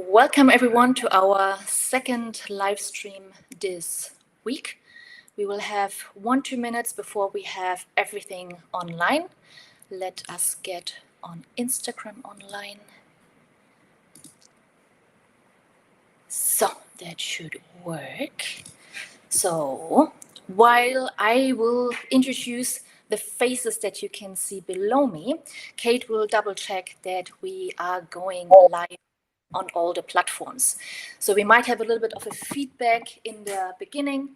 Welcome everyone to our second live stream this week. We will have 1-2 minutes before we have everything online. Let us get on Instagram online. So that should work. So while I will introduce the faces that you can see below me, Kate will double check that we are going live on all the platforms. So we might have a little bit of a feedback in the beginning,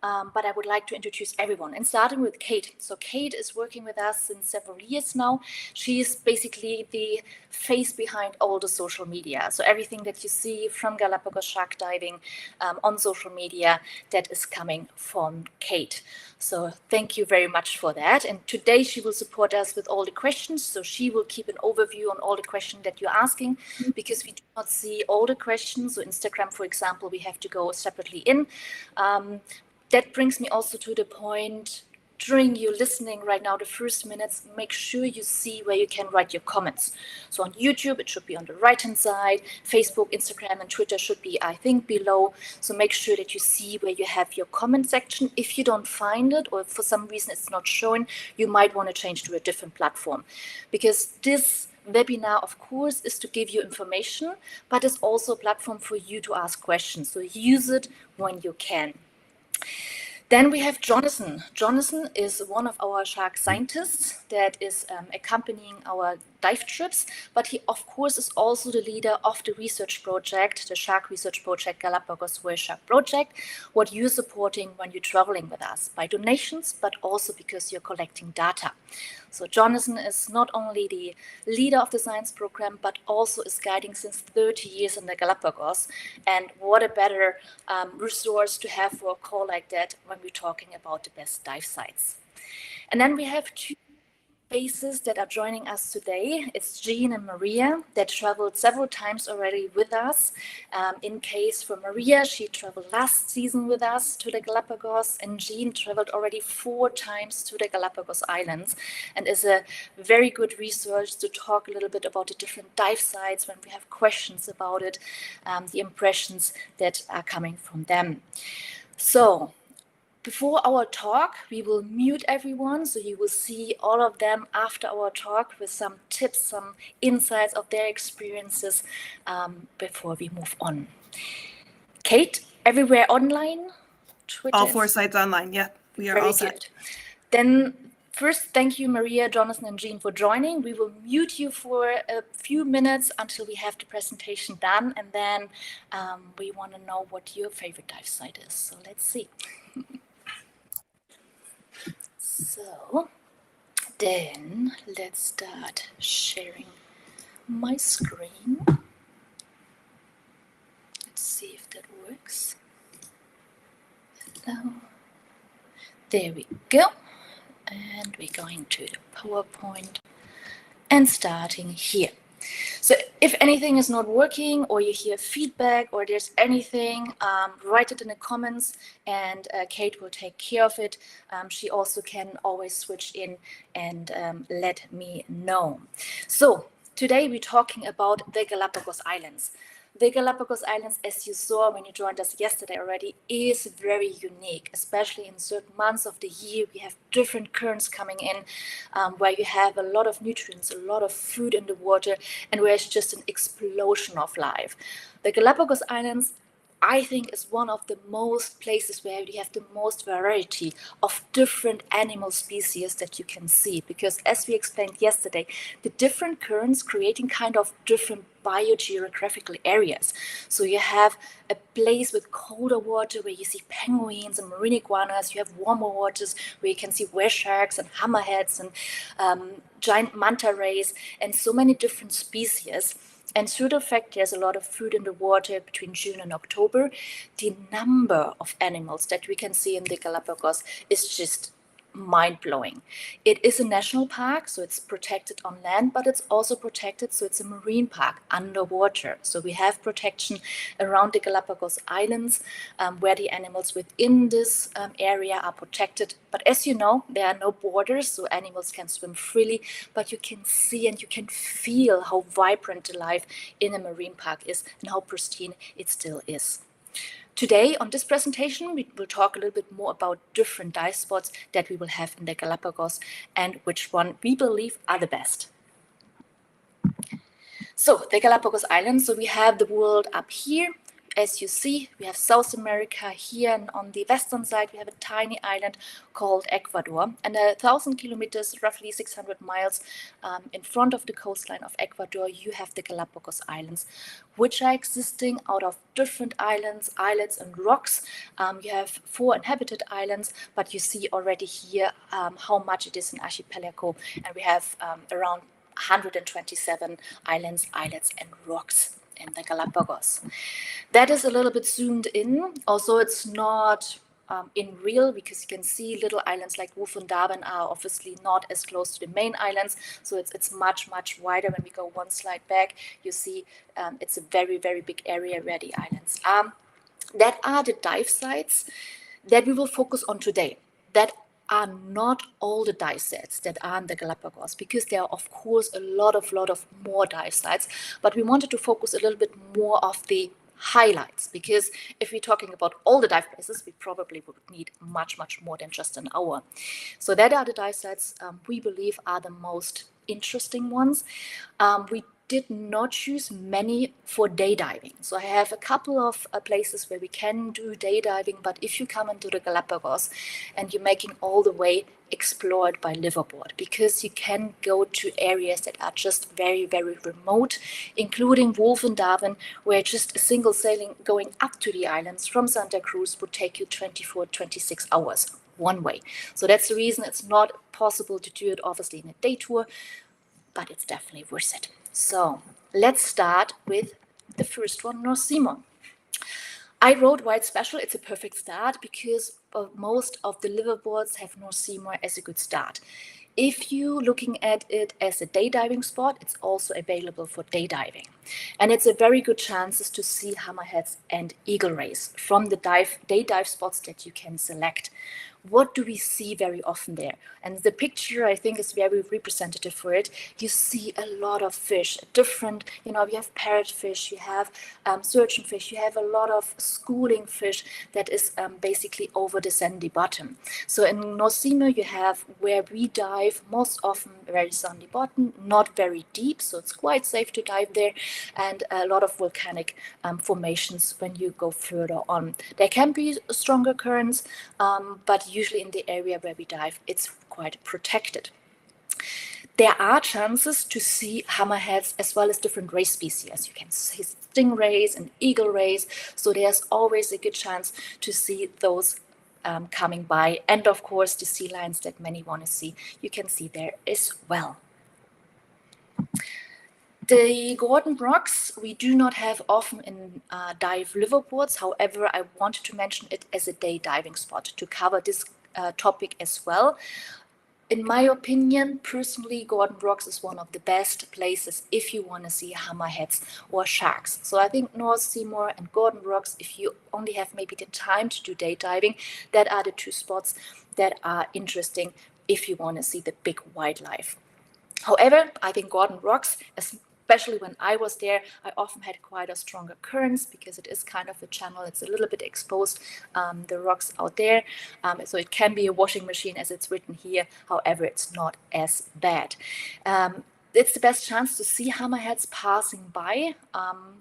but I would like to introduce everyone, and starting with Kate. So Kate is working with us since several years now. She is basically the face behind all the social media. So everything that you see from Galapagos shark diving on social media, that is coming from Kate. So thank you very much for that. And today she will support us with all the questions. So she will keep an overview on all the questions that you're asking, because we do not see all the questions. So Instagram, for example, we have to go separately in. That brings me also to the point, during you listening right now, the first minutes, make sure you see where you can write your comments. So on YouTube, it should be on the right-hand side. Facebook, Instagram, and Twitter should be, I think, below. So make sure that you see where you have your comment section. If you don't find it, or for some reason it's not showing, you might want to change to a different platform. Because this webinar, of course, is to give you information, but it's also a platform for you to ask questions. So use it when you can. Then we have Jonathan. Jonathan is one of our shark scientists that is accompanying our dive trips, but he, of course, is also the leader of the research project, the Shark Research Project, Galapagos Whale Shark Project, what you're supporting when you're traveling with us, by donations, but also because you're collecting data. So Jonathan is not only the leader of the science program, but also is guiding since 30 years in the Galapagos. And what a better resource to have for a call like that when we're talking about the best dive sites. And then we have two faces that are joining us today. It's Jean and Maria that traveled several times already with us. In case for Maria, she traveled last season with us to the Galapagos, and Jean traveled already 4 times to the Galapagos Islands, and is a very good resource to talk a little bit about the different dive sites when we have questions about it, the impressions that are coming from them. So before our talk, we will mute everyone, so you will see all of them after our talk with some tips, some insights of their experiences before we move on. Kate, everywhere online? Twitter? All 4 sites online, yeah. We are all set. Good. Then first, thank you, Maria, Jonathan, and Jean for joining. We will mute you for a few minutes until we have the presentation done, and then we want to know what your favorite dive site is. So let's see. So then let's start sharing my screen. Let's see if that works. Hello. There we go. And we're going to the PowerPoint and starting here. So if anything is not working, or you hear feedback, or there's anything, write it in the comments, and Kate will take care of it. She also can always switch in and let me know. So today we're talking about the Galapagos Islands. The Galapagos Islands, as you saw when you joined us yesterday already, is very unique, especially in certain months of the year. We have different currents coming in, where you have a lot of nutrients, a lot of food in the water, and where it's just an explosion of life. The Galapagos Islands, I think, is one of the most places where you have the most variety of different animal species that you can see, because as we explained yesterday, the different currents creating kind of different biogeographical areas. So you have a place with colder water where you see penguins and marine iguanas. You have warmer waters where you can see whale sharks and hammerheads and giant manta rays and so many different species. And through the fact there's a lot of food in the water between June and October, the number of animals that we can see in the Galapagos is just mind-blowing. It is a national park, so it's protected on land, but it's also protected, so it's a marine park underwater. So we have protection around the Galapagos Islands, where the animals within this area are protected. But as you know, there are no borders, so animals can swim freely, but you can see and you can feel how vibrant the life in a marine park is and how pristine it still is. Today, on this presentation, we will talk a little bit more about different dive spots that we will have in the Galapagos and which one we believe are the best. So, the Galapagos Islands, so we have the world up here. As you see, we have South America here, and on the western side, we have a tiny island called Ecuador. And 1,000 kilometers, roughly 600 miles in front of the coastline of Ecuador, you have the Galapagos Islands, which are existing out of different islands, islets, and rocks. You have 4 inhabited islands, but you see already here how much it is an archipelago. And we have around 127 islands, islets, and rocks in the Galapagos. That is a little bit zoomed in. Also, it's not in real, because you can see little islands like Darwin are obviously not as close to the main islands. So it's much, much wider. When we go one slide back, you see it's a very, very big area where the islands are. That are the dive sites that we will focus on today. That are not all the dive sites that are in the Galapagos, because there are, of course, a lot of more dive sites. But we wanted to focus a little bit more of the highlights, because if we're talking about all the dive places, we probably would need much, much more than just an hour. So that are the dive sites we believe are the most interesting ones. We did not choose many for day diving. So I have a couple of places where we can do day diving, but if you come into the Galapagos and you're making all the way, explore it by liveaboard, because you can go to areas that are just very, very remote, including Darwin, where just a single sailing going up to the islands from Santa Cruz would take you 24, 26 hours one way. So that's the reason it's not possible to do it, obviously, in a day tour, but it's definitely worth it. So let's start with the first one, North Timor. I wrote why it's special. It's a perfect start because most of the liveaboards have North Timor as a good start. If you're looking at it as a day diving spot, it's also available for day diving. And it's a very good chances to see hammerheads and eagle rays from the day dive spots that you can select. What do we see very often there? And the picture, I think, is very representative for it. You see a lot of fish, different, you have parrotfish, you have surgeonfish, you have a lot of schooling fish that is basically over the sandy bottom. So in North Timor, you have where we dive most often very sandy bottom, not very deep, so it's quite safe to dive there, and a lot of volcanic formations when you go further on. There can be stronger currents, but usually in the area where we dive, it's quite protected. There are chances to see hammerheads as well as different ray species. You can see stingrays and eagle rays, so there's always a good chance to see those coming by. And of course, the sea lions that many want to see, you can see there as well. The Gordon Rocks, we do not have often in dive liveaboards. However, I wanted to mention it as a day diving spot to cover this topic as well. In my opinion, personally, Gordon Rocks is one of the best places if you want to see hammerheads or sharks. So I think North Timor and Gordon Rocks, if you only have maybe the time to do day diving, that are the 2 spots that are interesting if you want to see the big wildlife. However, I think Gordon Rocks, especially when I was there, I often had quite a stronger currents because it is kind of a channel. It's a little bit exposed, the rocks out there. So it can be a washing machine as it's written here. However, it's not as bad. It's the best chance to see hammerheads passing by.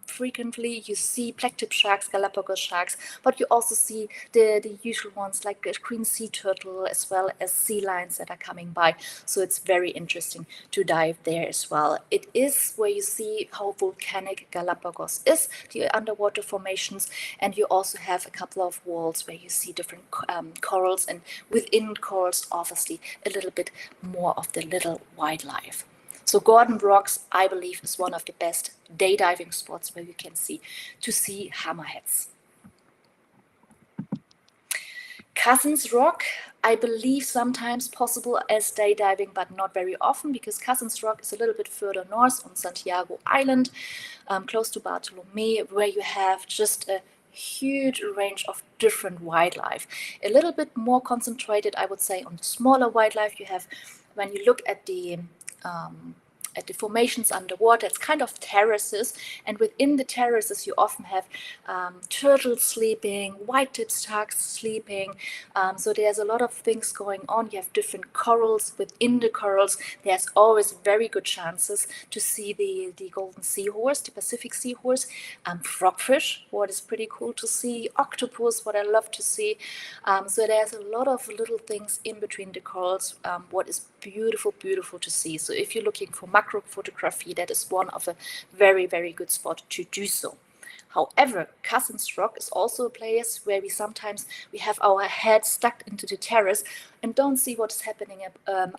Frequently, you see blacktip sharks, Galapagos sharks, but you also see the usual ones like a green sea turtle, as well as sea lions that are coming by. So it's very interesting to dive there as well. It is where you see how volcanic Galapagos is, the underwater formations, and you also have a couple of walls where you see different corals, and within corals, obviously, a little bit more of the little wildlife. So Gordon Rocks, I believe, is one of the best day diving spots where you can see hammerheads. Cousins Rock, I believe sometimes possible as day diving, but not very often, because Cousins Rock is a little bit further north on Santiago Island, close to Bartolome, where you have just a huge range of different wildlife. A little bit more concentrated, I would say, on the smaller wildlife. You have, when you look at the formations underwater, it's kind of terraces, and within the terraces you often have turtles sleeping, white-tipped sharks sleeping, so there's a lot of things going on. You have different corals. Within the corals there's always very good chances to see the golden seahorse, the Pacific seahorse, frogfish, what is pretty cool to see, octopus, what I love to see. So there's a lot of little things in between the corals, what is beautiful to see. So if you're looking for macro photography, that is one of a very, very good spot to do so. However, Cousins Rock is also a place where we have our head stuck into the terrace and don't see what's happening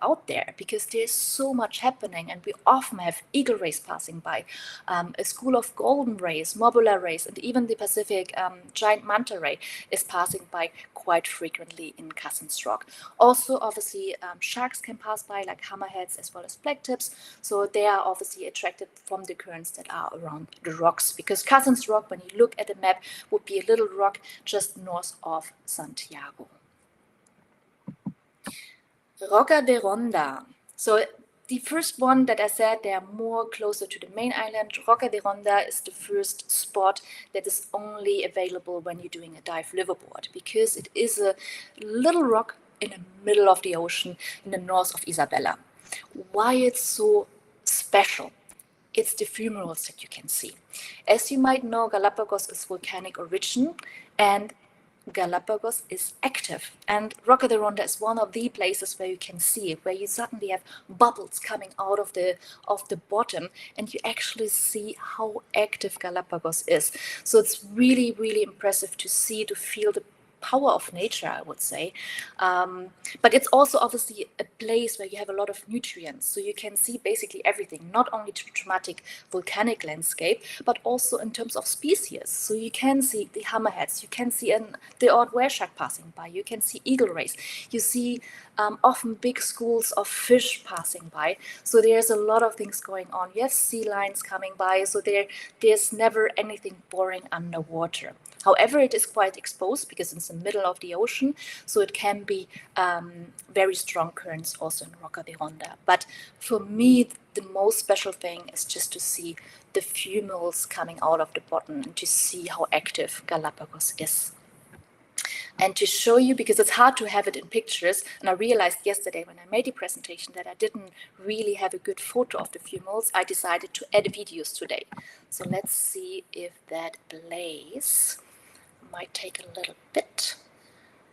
out there, because there's so much happening, and we often have eagle rays passing by, a school of golden rays, mobula rays, and even the Pacific giant manta ray is passing by quite frequently in Cousins Rock. Also, obviously, sharks can pass by, like hammerheads as well as blacktips, so they are obviously attracted from the currents that are around the rocks, because Cousins Rock, when you look at the map, would be a little rock just north of Santiago. Roca de Ronda. So the first one that I said, they are more closer to the main island. Roca de Ronda is the first spot that is only available when you're doing a dive liveaboard, because it is a little rock in the middle of the ocean in the north of Isabela. Why it's so special? It's the fumaroles that you can see. As you might know, Galapagos is volcanic origin, and Galapagos is active, and Roca de Ronda is one of the places where you can see it, where you suddenly have bubbles coming out of the bottom, and you actually see how active Galapagos is. So it's really, really impressive to see, to feel the power of nature, I would say. But it's also obviously a place where you have a lot of nutrients, so you can see basically everything, not only the dramatic volcanic landscape, but also in terms of species. So you can see the hammerheads, you can see the odd whale shark passing by, you can see eagle rays, you see often big schools of fish passing by. So there's a lot of things going on. You have sea lions coming by, so there's never anything boring underwater. However, it is quite exposed because it's in the middle of the ocean, so it can be very strong currents also in Roca de Ronda. But for me, the most special thing is just to see the fumaroles coming out of the bottom and to see how active Galapagos is. And to show you, because it's hard to have it in pictures, and I realized yesterday when I made the presentation that I didn't really have a good photo of the fumaroles, I decided to add videos today. So let's see if that plays. Might take a little bit.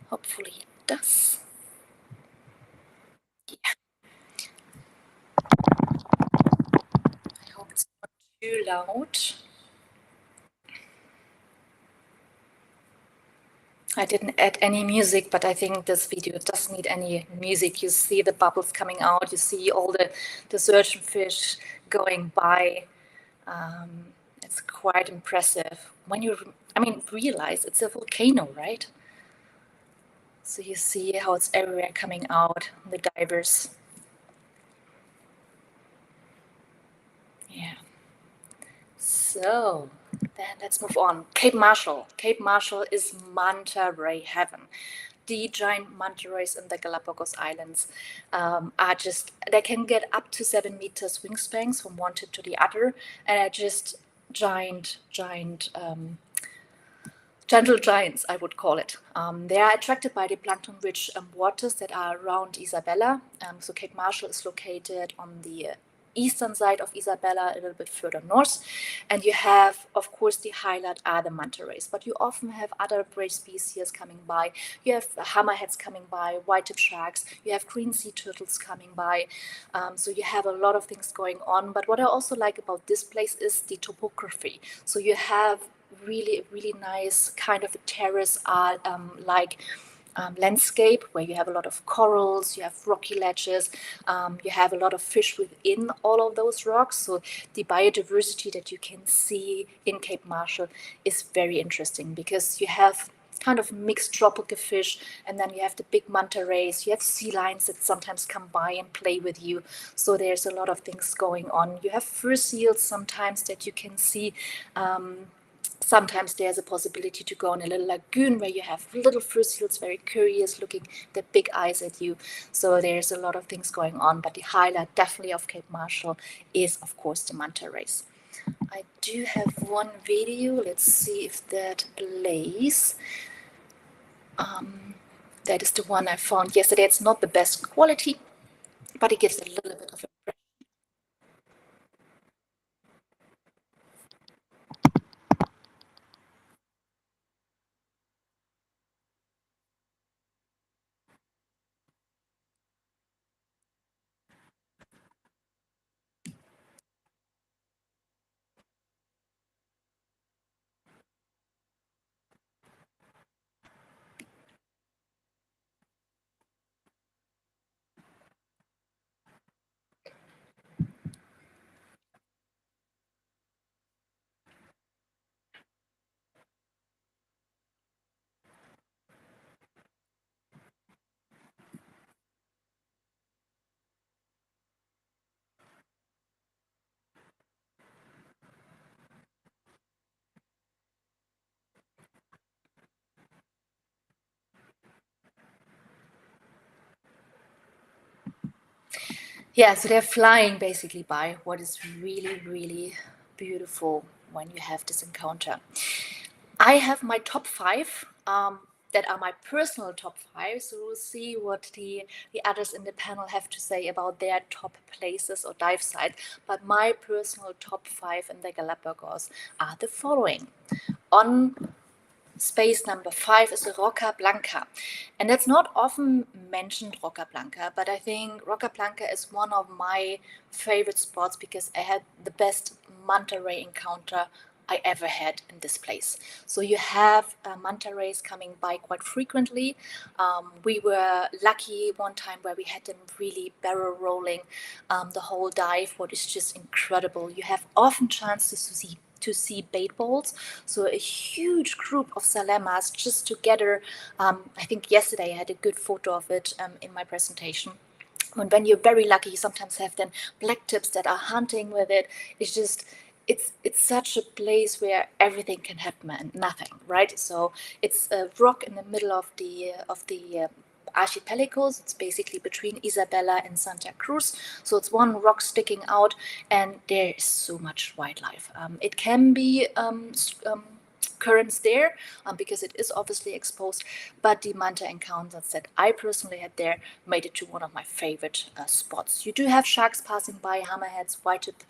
Hopefully it does. Yeah. I hope it's not too loud. I didn't add any music, but I think this video doesn't need any music. You see the bubbles coming out, you see all the surgeonfish going by. It's quite impressive. When you, realize it's a volcano, right? So you see how it's everywhere coming out, the divers. Yeah. So then let's move on. Cape Marshall. Cape Marshall is manta ray heaven. The giant manta rays in the Galapagos Islands they can get up to 7 meters wingspans from one tip to the other, and are just giant, gentle giants, I would call it. They are attracted by the plankton-rich waters that are around Isabela. So Cape Marshall is located on the eastern side of Isabela, a little bit further north. And you have, of course, the highlight are the manta rays, but you often have other ray species coming by. You have hammerheads coming by, white-tip sharks, you have green sea turtles coming by. So you have a lot of things going on. But what I also like about this place is the topography. So you have really nice kind of a terrace landscape where you have a lot of corals, you have rocky ledges, you have a lot of fish within all of those rocks. So the biodiversity that you can see in Cape Marshall is very interesting, because you have kind of mixed tropical fish, and then you have the big manta rays, you have sea lions that sometimes come by and play with you. So there's a lot of things going on. You have fur seals sometimes that you can see. Sometimes there's a possibility to go in a little lagoon where you have little fur seals, very curious, looking their big eyes at you. So there's a lot of things going on, but the highlight definitely of Cape Marshall is, of course, the manta rays. I do have one video. Let's see if that plays. That is the one I found yesterday. It's not the best quality, but it gives a little bit of a. Yeah, so they're flying basically by, what is really, really beautiful when you have this encounter. I have my top five that are my personal top five. So we'll see what the others in the panel have to say about their top places or dive sites. But my personal top five in the Galapagos are the following. On space number 5 is Roca Blanca. And that's not often mentioned, Roca Blanca, but I think Roca Blanca is one of my favorite spots because I had the best manta ray encounter I ever had in this place. So you have manta rays coming by quite frequently. We were lucky one time where we had them really barrel rolling the whole dive, what is just incredible. You have often chances to see bait balls. So a huge group of salamas just together. I think yesterday I had a good photo of it in my presentation. When you're very lucky, you sometimes have then black tips that are hunting with it. It's just, it's such a place where everything can happen and nothing, right? So it's a rock in the middle of the archipelagos. It's basically between Isabella and Santa Cruz. So it's one rock sticking out, and there is so much wildlife. It can be currents there because it is obviously exposed, but the manta encounters that I personally had there made it to one of my favorite spots. You do have sharks passing by, hammerheads, white-tip.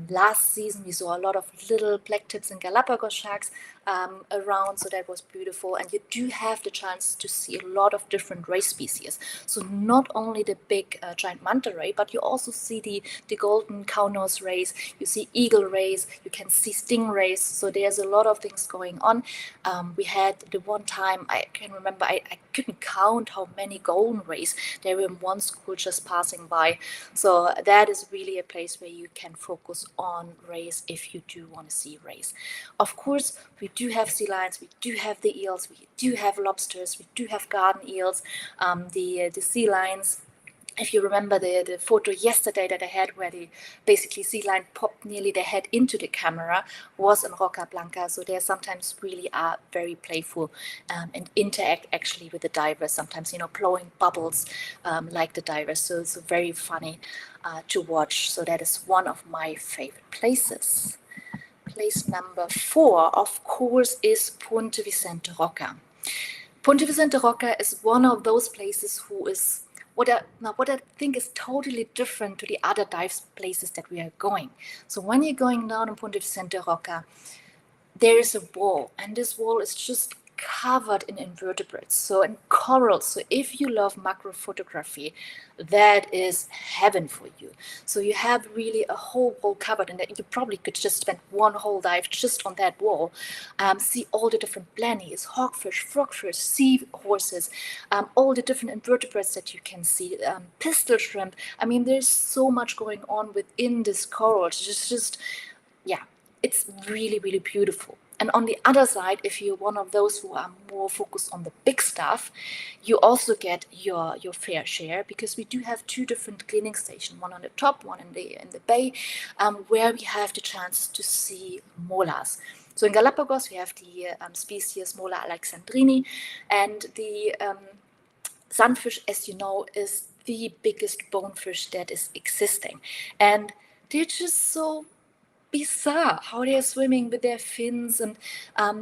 Last season we saw a lot of little black tips and Galapagos sharks around, so that was beautiful. And you do have the chance to see a lot of different ray species. So not only the big giant manta ray, but you also see the golden cow-nose rays, you see eagle rays, you can see stingrays. So there's a lot of things going on. We had the one time, I can remember, I couldn't count how many golden rays there were in one school just passing by. So that is really a place where you can focus on rays if you do want to see rays. Of course, we do have sea lions, we do have the eels, we do have lobsters, we do have garden eels. The sea lions, if you remember the photo yesterday that I had where the basically sea lion popped nearly their head into the camera, was in Roca Blanca. So they sometimes really are very playful and interact actually with the divers, sometimes, blowing bubbles like the divers. So it's very funny to watch. So that is one of my favorite places. Place number 4, of course, is Punta Vicente Roca. Punta Vicente Roca is one of those places who is what I think is totally different to the other dive places that we are going. So when you're going down in Punta Vicente Roca, there is a wall, and this wall is just covered in invertebrates, so in corals. So if you love macro photography, that is heaven for you. So you have really a whole wall covered, and you probably could just spend one whole dive just on that wall. See all the different blennies, hawkfish, frogfish, seahorses, all the different invertebrates that you can see, pistol shrimp. I mean, there's so much going on within this coral. It's just yeah, it's really, really beautiful. And on the other side, if you're one of those who are more focused on the big stuff, you also get your fair share, because we do have two different cleaning stations, one on the top, one in the bay, where we have the chance to see molars. So in Galapagos, we have the species Mola alexandrini, and the sunfish, as you know, is the biggest bonefish that is existing. And they're just so bizarre how they're swimming with their fins. And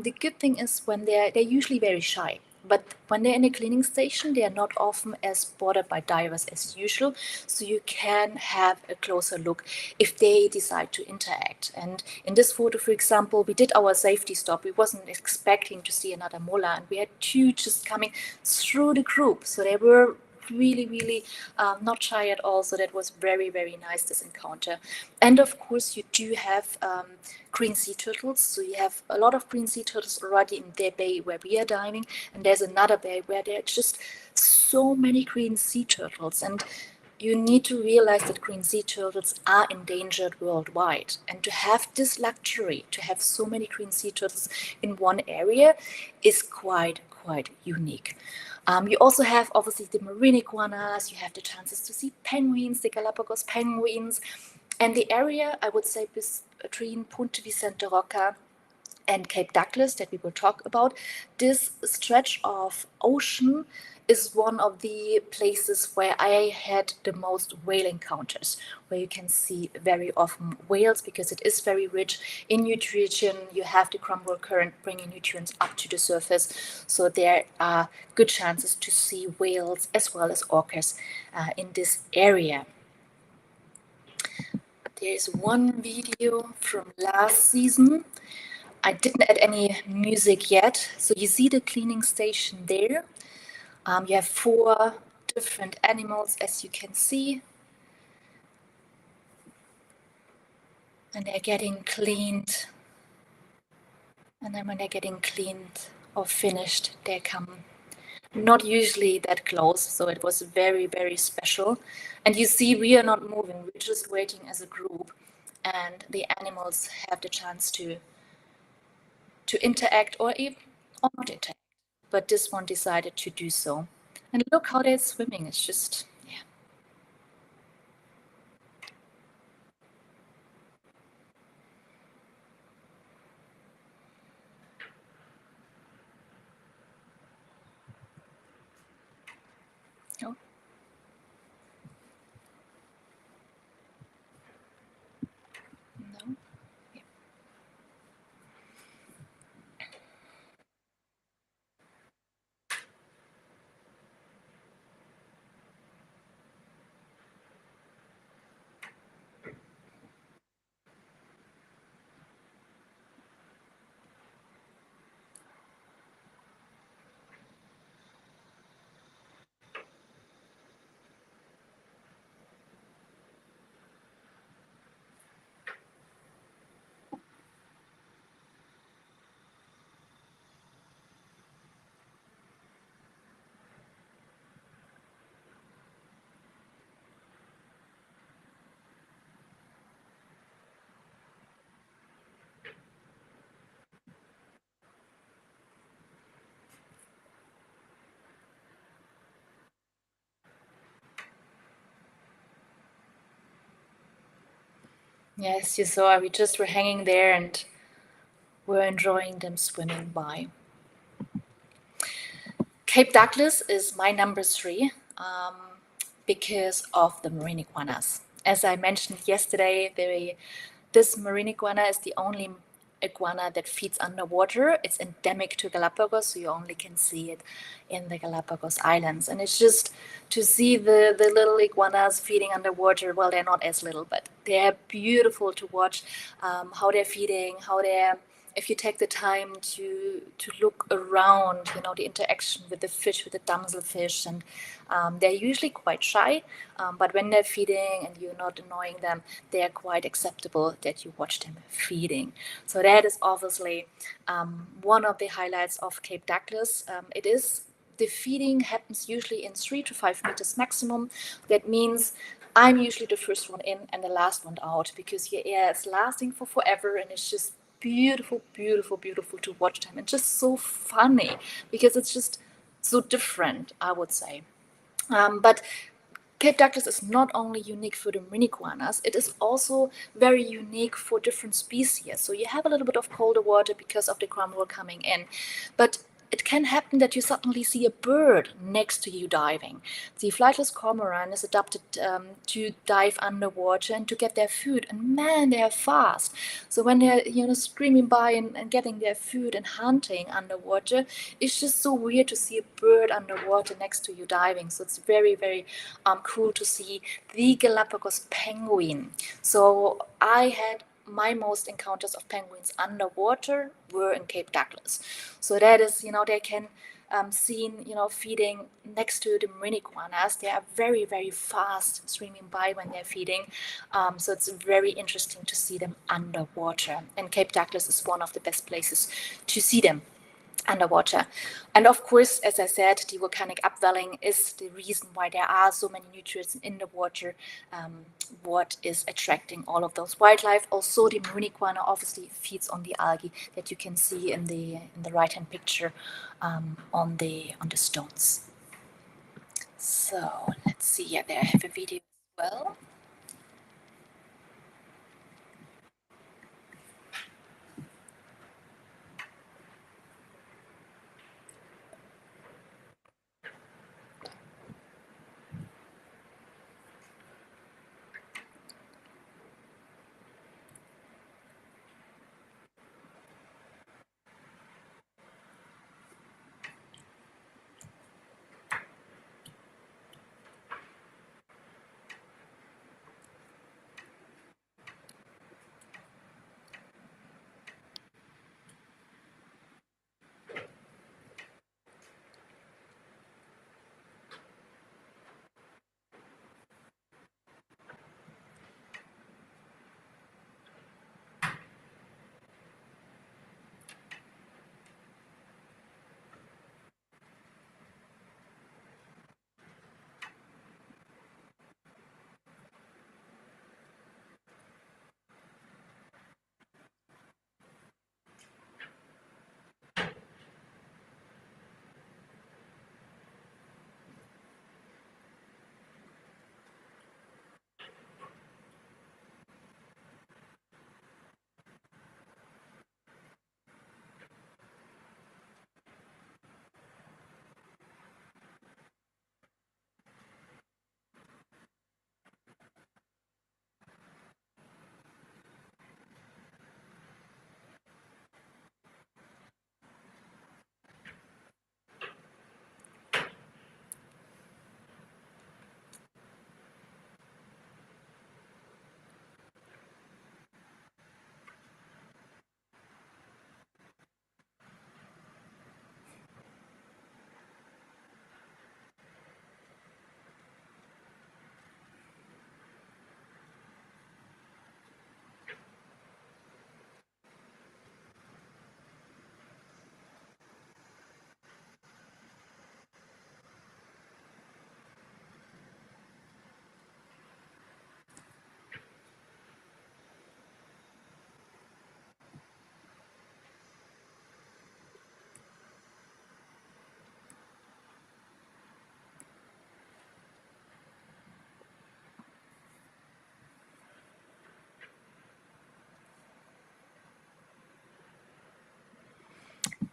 the good thing is when they're usually very shy. But when they're in a cleaning station, they are not often as bothered by divers as usual. So you can have a closer look if they decide to interact. And in this photo, for example, we did our safety stop. We wasn't expecting to see another molar, and we had two just coming through the group. So they were really not shy at all. So that was very nice, this encounter. And of course you do have green sea turtles. So you have a lot of green sea turtles already in their bay where we are diving, and there's another bay where there are just so many green sea turtles. And you need to realize that green sea turtles are endangered worldwide, and to have this luxury to have so many green sea turtles in one area is quite unique. You also have obviously the marine iguanas. You have the chances to see penguins, the Galapagos penguins, and the area, I would say, between Punta Vicente Roca and Cape Douglas that we will talk about. This stretch of ocean is one of the places where I had the most whale encounters, where you can see very often whales, because it is very rich in nutrition. You have the Cromwell current bringing nutrients up to the surface, so there are good chances to see whales as well as orcas in this area. There's one video from last season. I didn't add any music yet. So you see the cleaning station there. You have 4 different animals, as you can see. And they're getting cleaned. And then when they're getting cleaned or finished, they come not usually that close. So it was very special. And you see, we are not moving. We're just waiting as a group. And the animals have the chance to interact or even or not interact. But this one decided to do so. And look how they're swimming. It's just, yeah. Oh. No. Yeah. Yes, you saw we just were hanging there and were enjoying them swimming by. Cape Douglas is my number 3 because of the marine iguanas. As I mentioned yesterday, this marine iguana is the only iguana that feeds underwater. It's endemic to Galapagos, so you only can see it in the Galapagos Islands. And it's just to see the little iguanas feeding underwater. Well, they're not as little, but they're beautiful to watch, how they're feeding, how they're, if you take the time to look around, the interaction with the fish, with the damselfish, and they're usually quite shy, but when they're feeding and you're not annoying them, they're quite acceptable that you watch them feeding. So that is obviously one of the highlights of Cape Douglas. The feeding happens usually in 3 to 5 meters maximum. That means I'm usually the first one in and the last one out, because your air is lasting for forever, and it's just beautiful, beautiful, beautiful to watch them, and just so funny because it's just so different, I would say. But Cape Douglas is not only unique for the marine iguanas, it is also very unique for different species. So you have a little bit of colder water because of the ground wall coming in, but it can happen that you suddenly see a bird next to you diving. The flightless cormorant is adapted to dive underwater and to get their food, and man, they are fast. So when they're screaming by and getting their food and hunting underwater, it's just so weird to see a bird underwater next to you diving. So it's very, very cool to see the Galapagos penguin. So I had my most encounters of penguins underwater were in Cape Douglas. So that is, they can seen, feeding next to the marine iguanas. They are very, very fast swimming by when they're feeding. So it's very interesting to see them underwater. And Cape Douglas is one of the best places to see them underwater. And of course, as I said, the volcanic upwelling is the reason why there are so many nutrients in the water, what is attracting all of those wildlife. Also, the marine iguana obviously feeds on the algae that you can see in the right hand picture on the stones. So let's see. Yeah, there I have a video as well.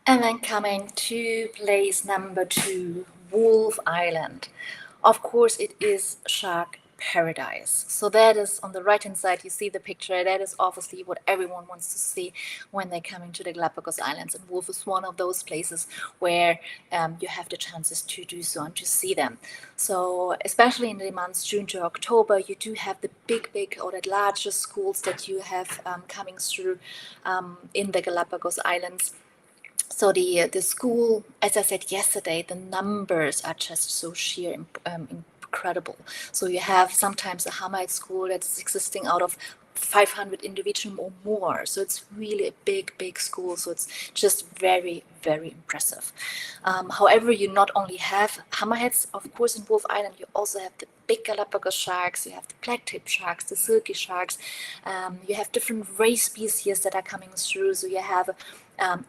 And then coming to place number 2, Wolf Island. Of course, it is shark paradise. So that is on the right hand side, you see the picture. That is obviously what everyone wants to see when they're coming to the Galapagos Islands. And Wolf is one of those places where you have the chances to do so and to see them. So especially in the months June to October, you do have the big or the larger schools that you have coming through in the Galapagos Islands. So the school, as I said yesterday, the numbers are just so sheer incredible. So you have sometimes a hammerhead school that's existing out of 500 individuals or more. So it's really a big school. So it's just very, very impressive. However, you not only have hammerheads, of course, in Wolf Island, you also have the big Galapagos sharks, you have the black-tip sharks, the silky sharks, you have different ray species that are coming through. So you have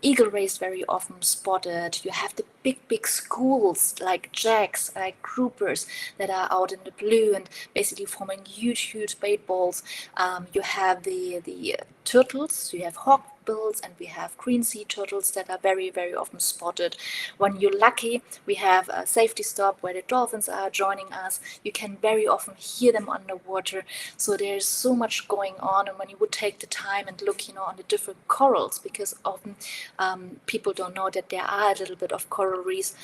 eagle rays very often spotted. You have the big schools like jacks, like groupers that are out in the blue and basically forming huge bait balls. You have the turtles, you have hawkbills, and we have green sea turtles that are very often spotted. When you're lucky, we have a safety stop where the dolphins are joining us. You can very often hear them underwater. So there's so much going on. And when you would take the time and look, on the different corals, because often people don't know that there are a little bit of coral reefs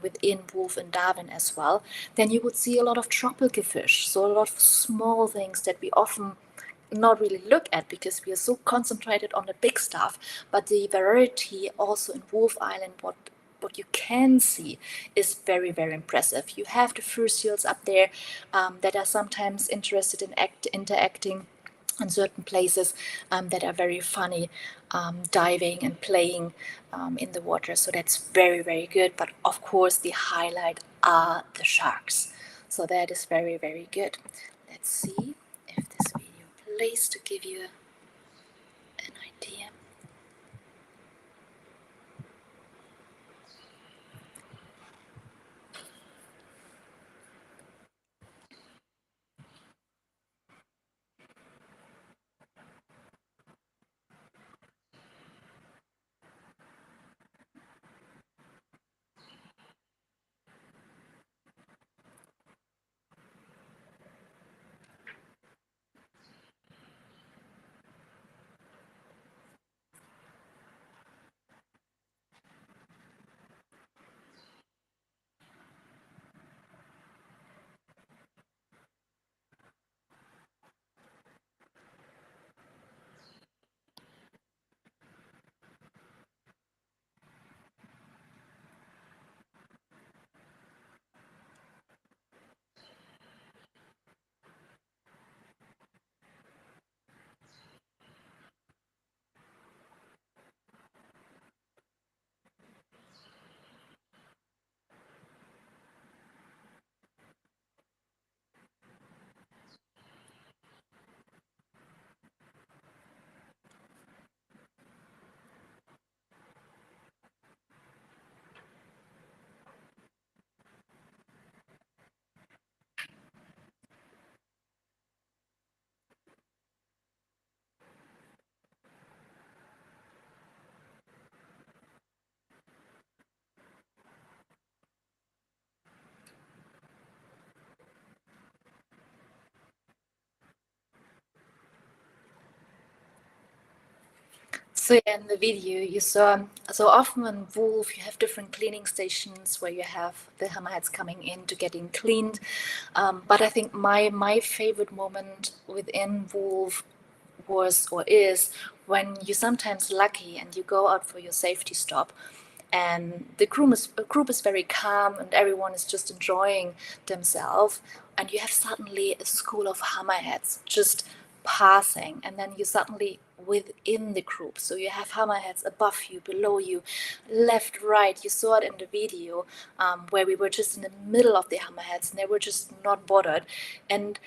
within Wolf and Darwin as well, then you would see a lot of tropical fish. So a lot of small things that we often not really look at because we are so concentrated on the big stuff. But the variety also in Wolf Island, what you can see is very impressive. You have the fur seals up there that are sometimes interested in interacting in certain places that are very funny, diving and playing in the water. So that's very good. But of course, the highlight are the sharks. So that is very good. Let's see if this video plays to give you an idea. So yeah, in the video you saw, so often in Wolf you have different cleaning stations where you have the hammerheads coming in to getting cleaned. But I think my favorite moment within Wolf was or is when you're sometimes lucky and you go out for your safety stop and the group is very calm and everyone is just enjoying themselves, and you have suddenly a school of hammerheads just passing, and then you suddenly within the group, so you have hammerheads above you, below you, left, right. You saw it in the video where we were just in the middle of the hammerheads and they were just not bothered. And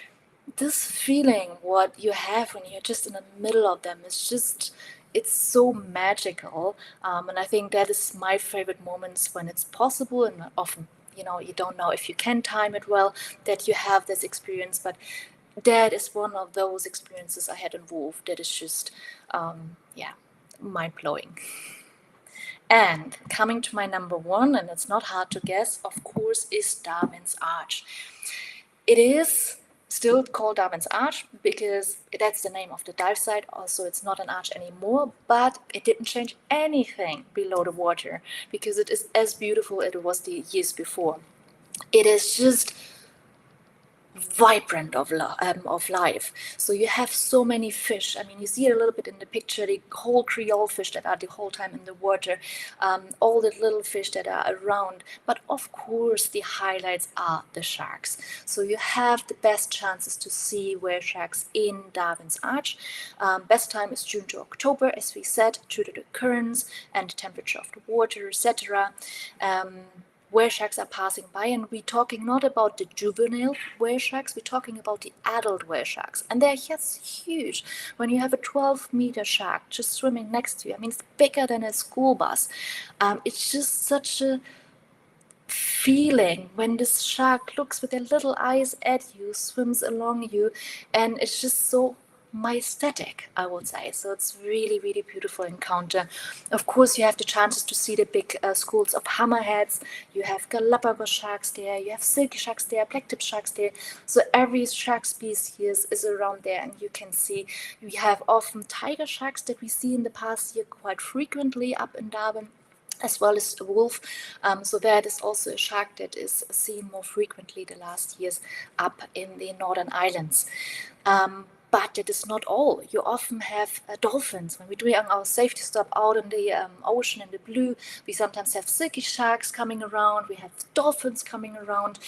this feeling what you have when you're just in the middle of them is just, it's so magical. And I think that is my favorite moments when it's possible, and often you don't know if you can time it well, that you have this experience. But that is one of those experiences I had in Wolf that is just mind-blowing. And coming to my number one, and it's not hard to guess, of course, is Darwin's Arch. It is still called Darwin's Arch because that's the name of the dive site. Also, it's not an arch anymore, but it didn't change anything below the water because it is as beautiful as it was the years before. It is just vibrant of life. So you have so many fish. I mean, you see it a little bit in the picture, the whole Creole fish that are the whole time in the water, all the little fish that are around. But of course, the highlights are the sharks. So you have the best chances to see whale sharks in Darwin's Arch. Best time is June to October, as we said, due to the currents and the temperature of the water, etc. whale sharks are passing by, and we're talking not about the juvenile whale sharks, we're talking about the adult whale sharks, and they're just huge. When you have a 12-meter shark just swimming next to you, I mean, it's bigger than a school bus. It's just such a feeling when this shark looks with their little eyes at you, swims along you, and it's just so majestic, I would say. So it's really, really beautiful encounter. Of course, you have the chances to see the big schools of hammerheads. You have Galapagos sharks there, you have silky sharks there, blacktip sharks there. So every shark species is around there, and you can see we have often tiger sharks that we see in the past year quite frequently up in Darwin, as well as a wolf. So that is also a shark that is seen more frequently the last years up in the Northern Islands. But that is not all. You often have dolphins. When we're doing our safety stop out in the ocean in the blue, we sometimes have silky sharks coming around. We have dolphins coming around.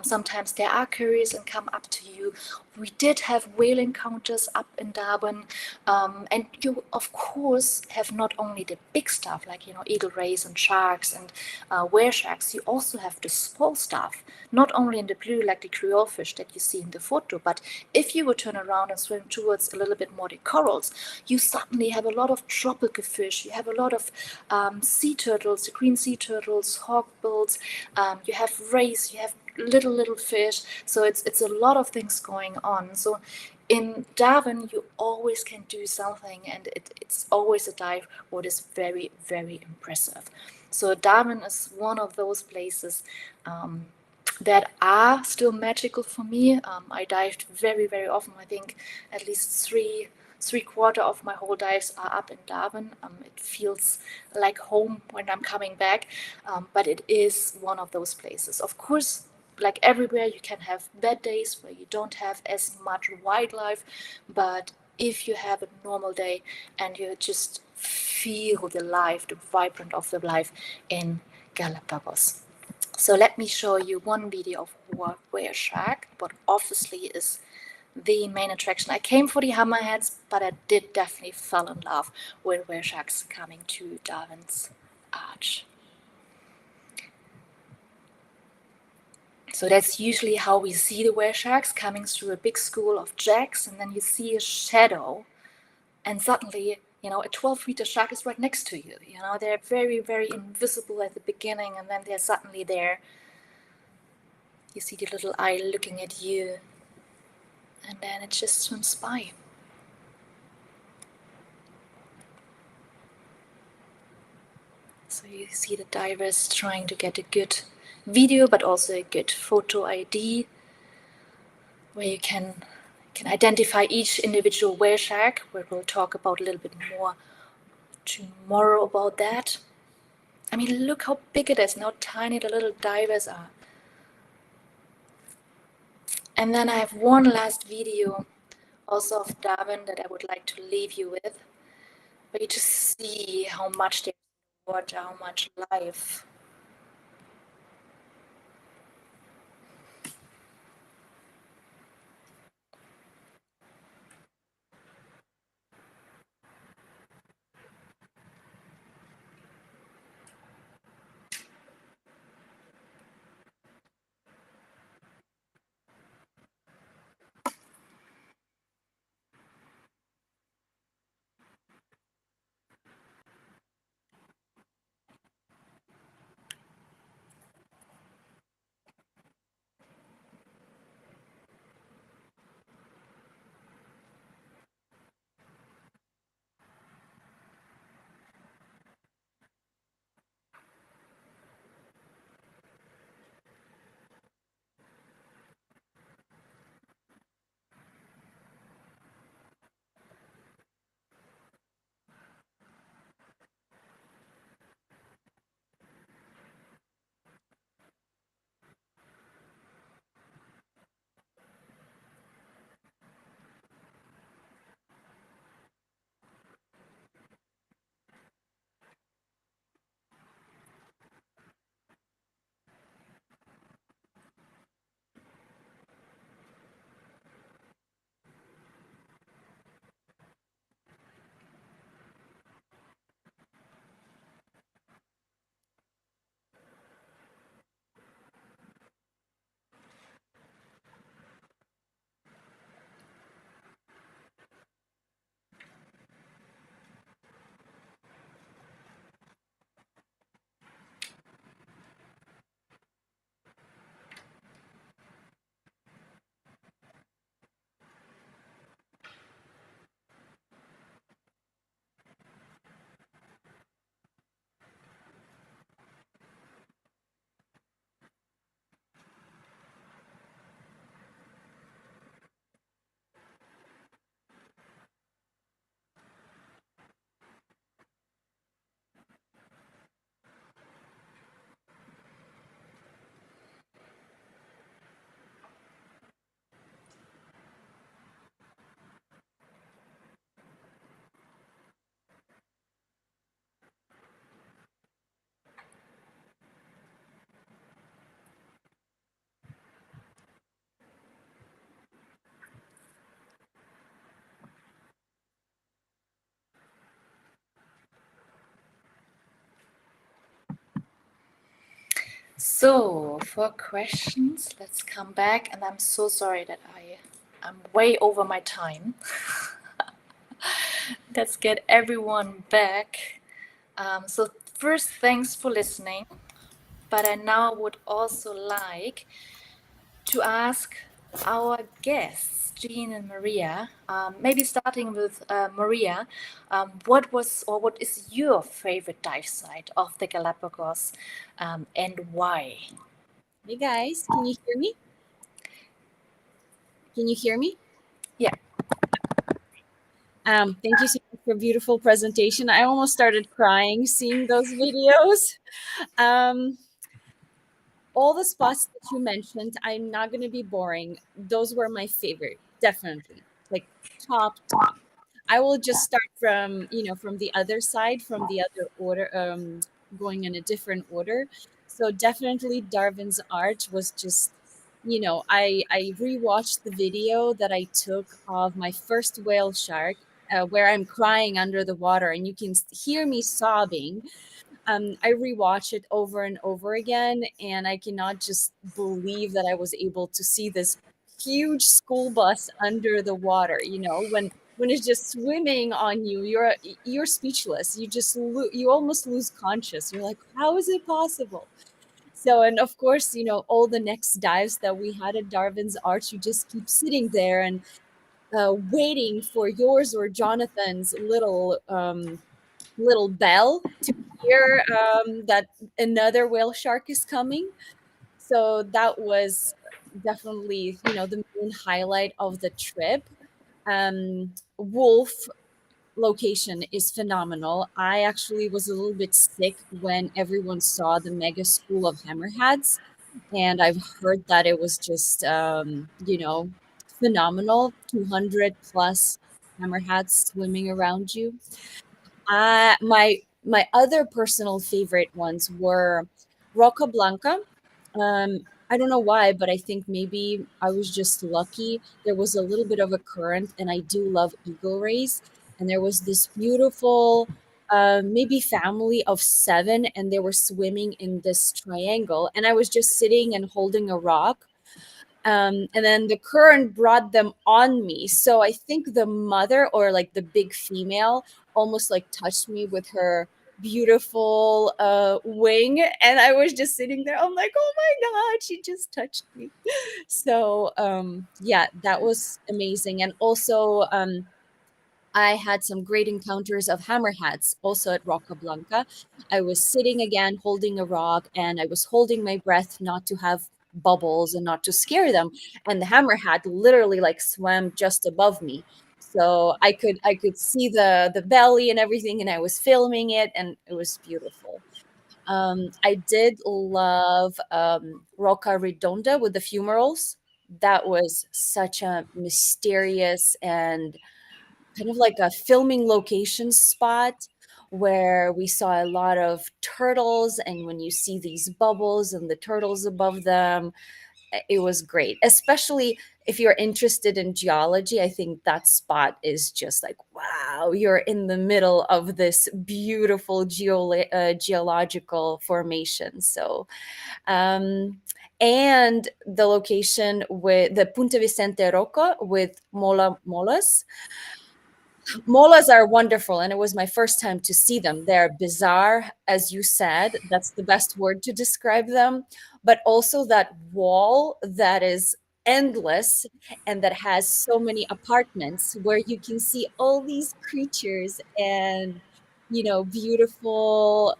Sometimes they are curious and come up to you. We did have whale encounters up in Darwin. And you, of course, have not only the big stuff like, eagle rays and sharks and whale sharks. You also have the small stuff, not only in the blue like the creole fish that you see in the photo, but if you would turn around and swim towards a little bit more the corals, you suddenly have a lot of tropical fish. You have a lot of sea turtles, the green sea turtles, hawkbills. You have rays. You have little fish. So it's a lot of things going on. So in Darwin, you always can do something, and it's always a dive what is very, very impressive. So Darwin is one of those places that are still magical for me. I dived very, very often. I think at least three-quarter of my whole dives are up in Darwin. It feels like home when I'm coming back, but it is one of those places. Of course, like everywhere, you can have bad days where you don't have as much wildlife, but if you have a normal day and you just feel the life, the vibrant of the life in Galapagos. So let me show you one video of whale shark, what obviously is the main attraction. I came for the hammerheads, but I did definitely fall in love with whale sharks coming to Darwin's Arch. So that's usually how we see the whale sharks, coming through a big school of jacks, and then you see a shadow, and suddenly, a 12-meter shark is right next to you. They're very, very invisible at the beginning, and then they're suddenly there. You see the little eye looking at you, and then it just swims by. So you see the divers trying to get a good video, but also a good photo ID, where you can identify each individual whale shark, where we'll talk about a little bit more tomorrow about that. I mean, look how big it is and how tiny the little divers are. And then I have one last video also of Darwin that I would like to leave you with, where you just see how much there's water, how much life. So for questions, let's come back. And I'm so sorry that I'm way over my time. Let's get everyone back. So first, thanks for listening. But I now would also like to ask our guests, Jean and Maria, maybe starting with Maria, what was or what is your favorite dive site of the Galapagos, and why? Hey guys, can you hear me? Can you hear me? Yeah. Thank you so much for a beautiful presentation. I almost started crying seeing those videos. Um, all the spots that you mentioned, I'm not going to be boring. Those were my favorite, definitely. Like top. I will just start from, from the other side, from the other order, going in a different order. So definitely Darwin's Arch was just, I rewatched the video that I took of my first whale shark, where I'm crying under the water, and you can hear me sobbing. I rewatch it over and over again, and I cannot just believe that I was able to see this huge school bus under the water. When it's just swimming on you, you're speechless. You almost lose conscious. You're like, how is it possible? So, and of course, all the next dives that we had at Darwin's Arch, you just keep sitting there and waiting for yours or Jonathan's little bell to hear that another whale shark is coming. So that was definitely, the main highlight of the trip. Wolf location is phenomenal. I actually was a little bit sick when everyone saw the mega school of hammerheads, and I've heard that it was just, phenomenal. 200 plus hammerheads swimming around you. My other personal favorite ones were Roca Blanca. I don't know why, but I think maybe I was just lucky. There was a little bit of a current, and I do love eagle rays. And there was this beautiful, maybe family of 7, and they were swimming in this triangle. And I was just sitting and holding a rock, and then the current brought them on me. So I think the mother, or like the big female, almost like touched me with her beautiful wing, and I was just sitting there. I'm like, oh my god, she just touched me. So yeah, that was amazing. And also I had some great encounters of hammerheads also at Roca Blanca. I was sitting again holding a rock, and I was holding my breath not to have bubbles and not to scare them. And the hammerhead literally like swam just above me. So I could see the belly and everything, and I was filming it, and it was beautiful. I did love Roca Redonda with the fumaroles. That was such a mysterious and kind of like a filming location spot where we saw a lot of turtles. And when you see these bubbles and the turtles above them, it was great, especially if you're interested in geology. I think that spot is just like, wow, you're in the middle of this beautiful geological formation. So and the location with the Punta Vicente Roca with molas. Molas are wonderful, and it was my first time to see them. They're bizarre, as you said. That's the best word to describe them. But also that wall that is endless and that has so many apartments where you can see all these creatures and, beautiful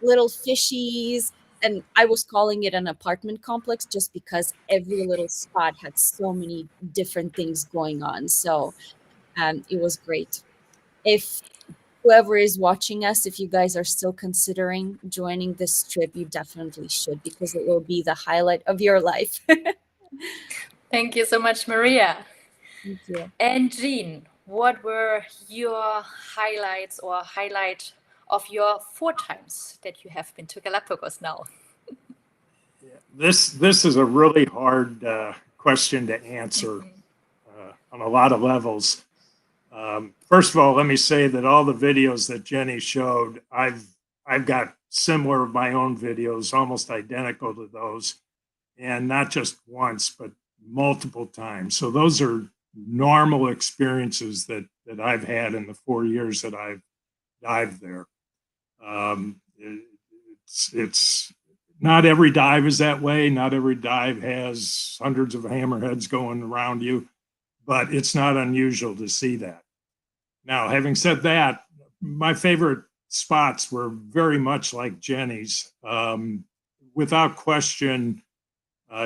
little fishies. And I was calling it an apartment complex just because every little spot had so many different things going on. So it was great. If whoever is watching us, if you guys are still considering joining this trip, you definitely should, because it will be the highlight of your life. Thank you so much, Maria. Thank you. And Jean, what were your highlights or highlight of your 4 times that you have been to Galapagos now? This is a really hard question to answer on a lot of levels. First of all, let me say that all the videos that Jenny showed, I've got similar of my own videos, almost identical to those, and not just once, but multiple times. So those are normal experiences that I've had in the 4 years that I've dived there. It's not every dive is that way. Not every dive has hundreds of hammerheads going around you, but it's not unusual to see that. Now, having said that, my favorite spots were very much like Jenny's. Without question,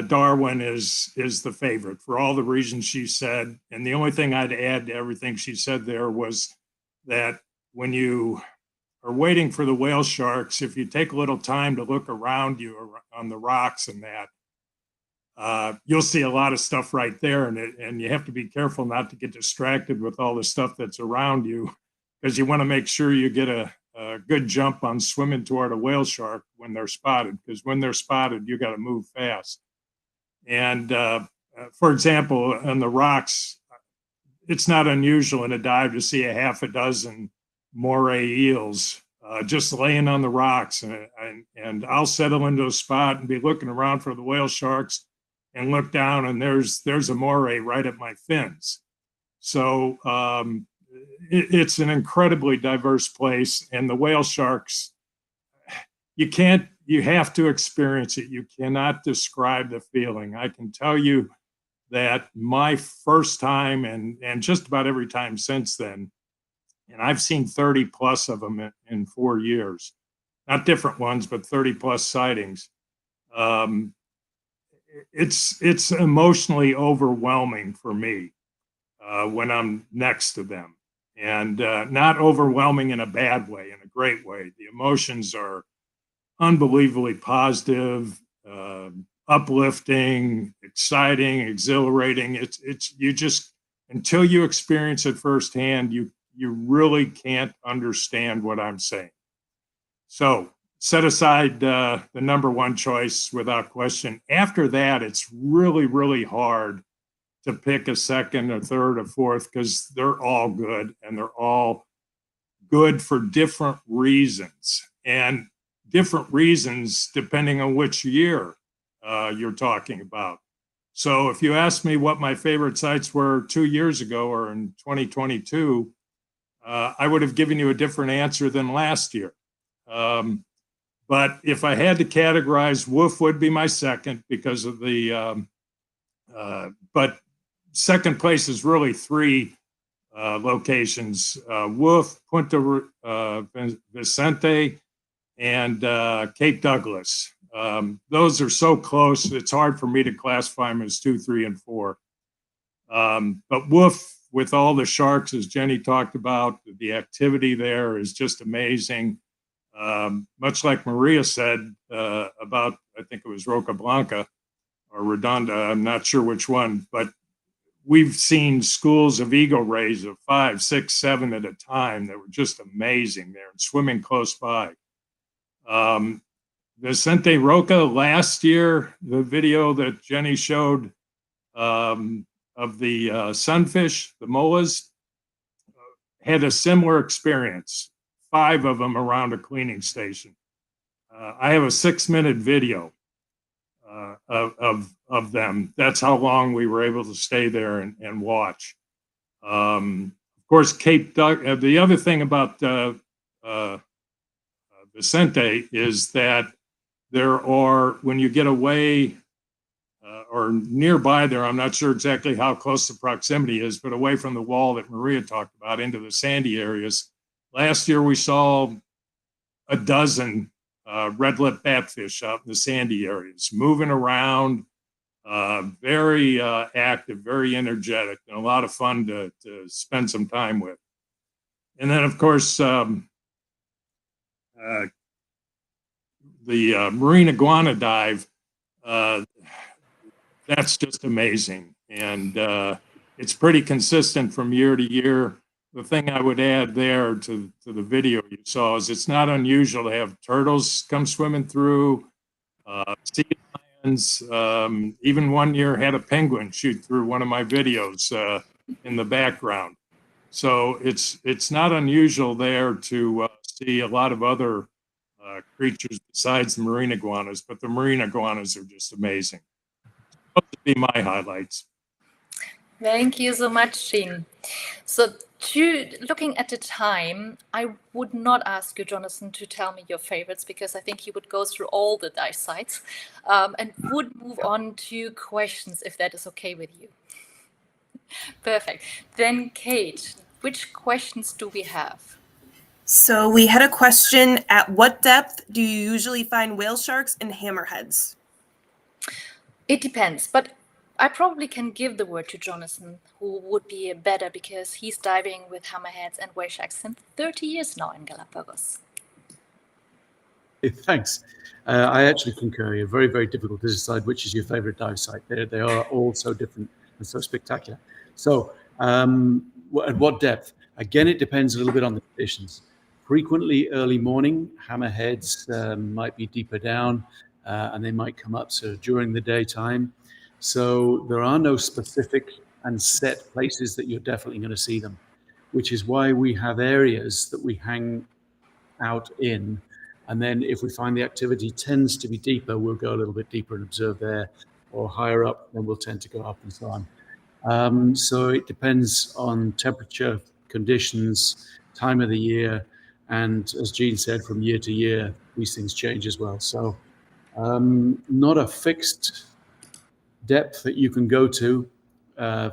Darwin is the favorite for all the reasons she said. And the only thing I'd add to everything she said there was that when you are waiting for the whale sharks, if you take a little time to look around you on the rocks and that, you'll see a lot of stuff right there. And you have to be careful not to get distracted with all the stuff that's around you, because you want to make sure you get a good jump on swimming toward a whale shark when they're spotted, because when they're spotted, you got to move fast. And for example, on the rocks, it's not unusual in a dive to see a half a dozen moray eels just laying on the rocks. And I'll settle into a spot and be looking around for the whale sharks and look down, and there's a moray right at my fins. So it's an incredibly diverse place. And the whale sharks, you have to experience it. You cannot describe the feeling. I can tell you that my first time and just about every time since then, and I've seen 30 plus of them in 4 years, not different ones, but 30 plus sightings. It's emotionally overwhelming for me when I'm next to them, and not overwhelming in a bad way, in a great way. The emotions are unbelievably positive, uplifting, exciting, exhilarating. It's you just, until you experience it firsthand, you really can't understand what I'm saying. So set aside the number one choice without question. After that, it's really, really hard to pick a second or third or fourth, because they're all good, and they're all good for different reasons, and different reasons depending on which year you're talking about. So if you ask me what my favorite sites were 2 years ago or in 2022, I would have given you a different answer than last year. But if I had to categorize, Wolf would be my second because of the, but second place is really three locations: Wolf, Punta Vicente, and Cape Douglas. Those are so close, it's hard for me to classify them as 2, 3, and 4. But Wolf, with all the sharks, as Jenny talked about, the activity there is just amazing. Much like Maria said about, I think it was Roca Blanca or Redonda, I'm not sure which one, but we've seen schools of eagle rays of 5, 6, 7 at a time that were just amazing there and swimming close by. Vicente Roca last year, the video that Jenny showed of the sunfish, the molas, had a similar experience. 5 of them around a cleaning station. I have a 6-minute video of them. That's how long we were able to stay there and watch. Of course, Cape Doug. The other thing about Vicente is that there are, when you get away or nearby there, I'm not sure exactly how close the proximity is, but away from the wall that Maria talked about into the sandy areas. Last year we saw a dozen red-lip batfish out in the sandy areas, moving around, very active, very energetic, and a lot of fun to spend some time with. And then, of course, the marine iguana dive, that's just amazing. And it's pretty consistent from year to year. The thing I would add there to the video you saw is it's not unusual to have turtles come swimming through, sea lions. Even one year had a penguin shoot through one of my videos in the background. So it's not unusual there to see a lot of other creatures besides the marine iguanas, but the marine iguanas are just amazing. Those would be my highlights. Thank you so much, Jean. So, looking at the time, I would not ask you, Jonathan, to tell me your favorites because I think you would go through all the dive sites and would move on to questions if that is okay with you. Perfect. Then, Kate, which questions do we have? So we had a question: at what depth do you usually find whale sharks and hammerheads? It depends, but I probably can give the word to Jonathan, who would be better because he's diving with hammerheads and whale sharks since 30 years now in Galapagos. Thanks. I actually concur. You're very, very difficult to decide which is your favorite dive site. They are all so different and so spectacular. So at what depth? Again, it depends a little bit on the conditions. Frequently early morning, hammerheads might be deeper down and they might come up during the daytime. So there are no specific and set places that you're definitely going to see them, which is why we have areas that we hang out in. And then if we find the activity tends to be deeper, we'll go a little bit deeper and observe there, or higher up, then we'll tend to go up and so on. So it depends on temperature, conditions, time of the year, and as Jean said, from year to year, these things change as well. So not a fixed depth that you can go to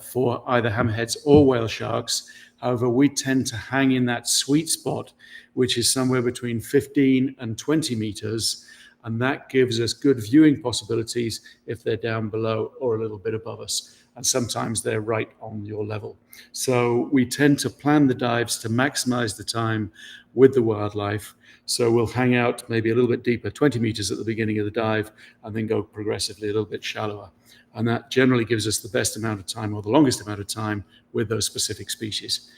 for either hammerheads or whale sharks. However, we tend to hang in that sweet spot, which is somewhere between 15 and 20 meters. And that gives us good viewing possibilities if they're down below or a little bit above us. And sometimes they're right on your level. So we tend to plan the dives to maximize the time with the wildlife. So we'll hang out maybe a little bit deeper, 20 meters at the beginning of the dive, and then go progressively a little bit shallower. And that generally gives us the best amount of time or the longest amount of time with those specific species.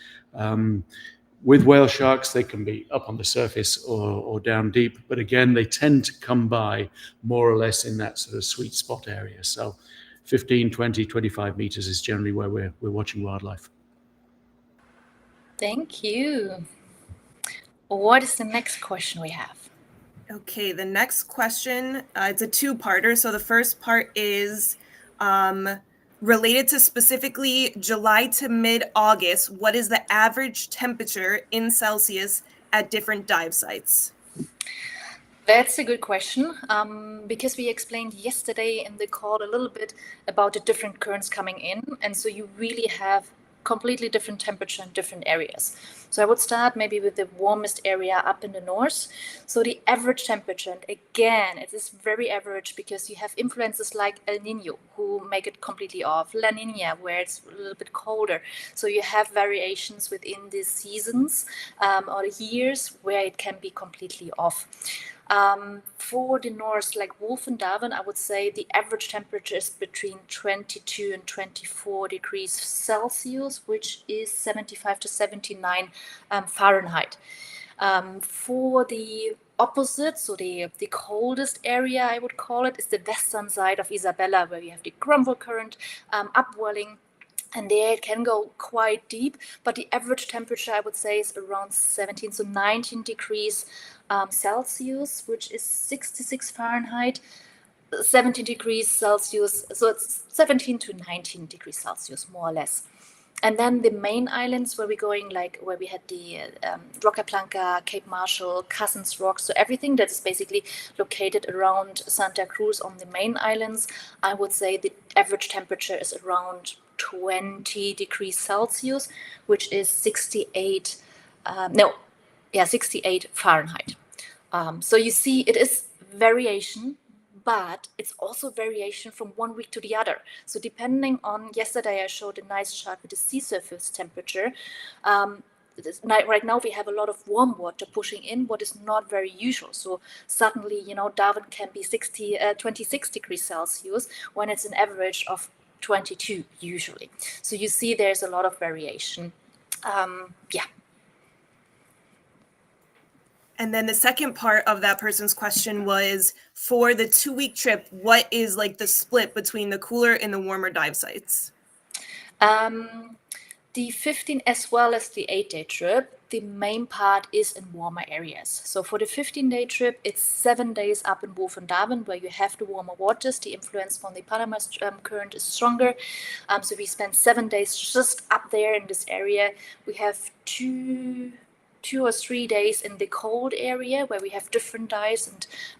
With whale sharks, they can be up on the surface or down deep. But again, they tend to come by more or less in that sort of sweet spot area. So 15, 20, 25 meters is generally where we're watching wildlife. Thank you. What is the next question we have? Okay, the next question, it's a two-parter. So the first part is related to specifically July to mid-August. What is the average temperature in Celsius at different dive sites? That's a good question because we explained yesterday in the call a little bit about the different currents coming in. And so you really have completely different temperature in different areas. So I would start maybe with the warmest area up in the north. So the average temperature, and again, it is very average because you have influences like El Nino who make it completely off, La Nina where it's a little bit colder. So you have variations within the seasons or the years where it can be completely off. For the north, like Wolf and Darwin, I would say the average temperature is between 22 and 24 degrees Celsius, which is 75 to 79 Fahrenheit. For the opposite, so the coldest area, I would call it, is the western side of Isabella, where you have the Grumble Current upwelling. And there it can go quite deep, but the average temperature, I would say, is around 17 to 19 degrees Celsius, which is 66 Fahrenheit, 17 degrees Celsius. So it's 17 to 19 degrees Celsius, more or less. And then the main islands where we're going, like where we had the Roca Blanca, Cape Marshall, Cousins Rock, so everything that is basically located around Santa Cruz on the main islands, I would say the average temperature is around 20 degrees Celsius, which is 68 Fahrenheit. So you see, it is variation, but it's also variation from one week to the other. So depending on, yesterday I showed a nice chart with the sea surface temperature. Right now we have a lot of warm water pushing in, what is not very usual. So suddenly, Darwin can be 26 degrees Celsius when it's an average of 22 usually. So you see there's a lot of variation. And then the second part of that person's question was, for the 2-week trip, what is like the split between the cooler and the warmer dive sites? The 15 as well as the 8-day trip the main part is in warmer areas. So for the 15-day trip, it's 7 days up in Wolf and Darwin, where you have the warmer waters. The influence from the Panama current is stronger. So we spend 7 days just up there in this area. We have two or 3 days in the cold area where we have different dives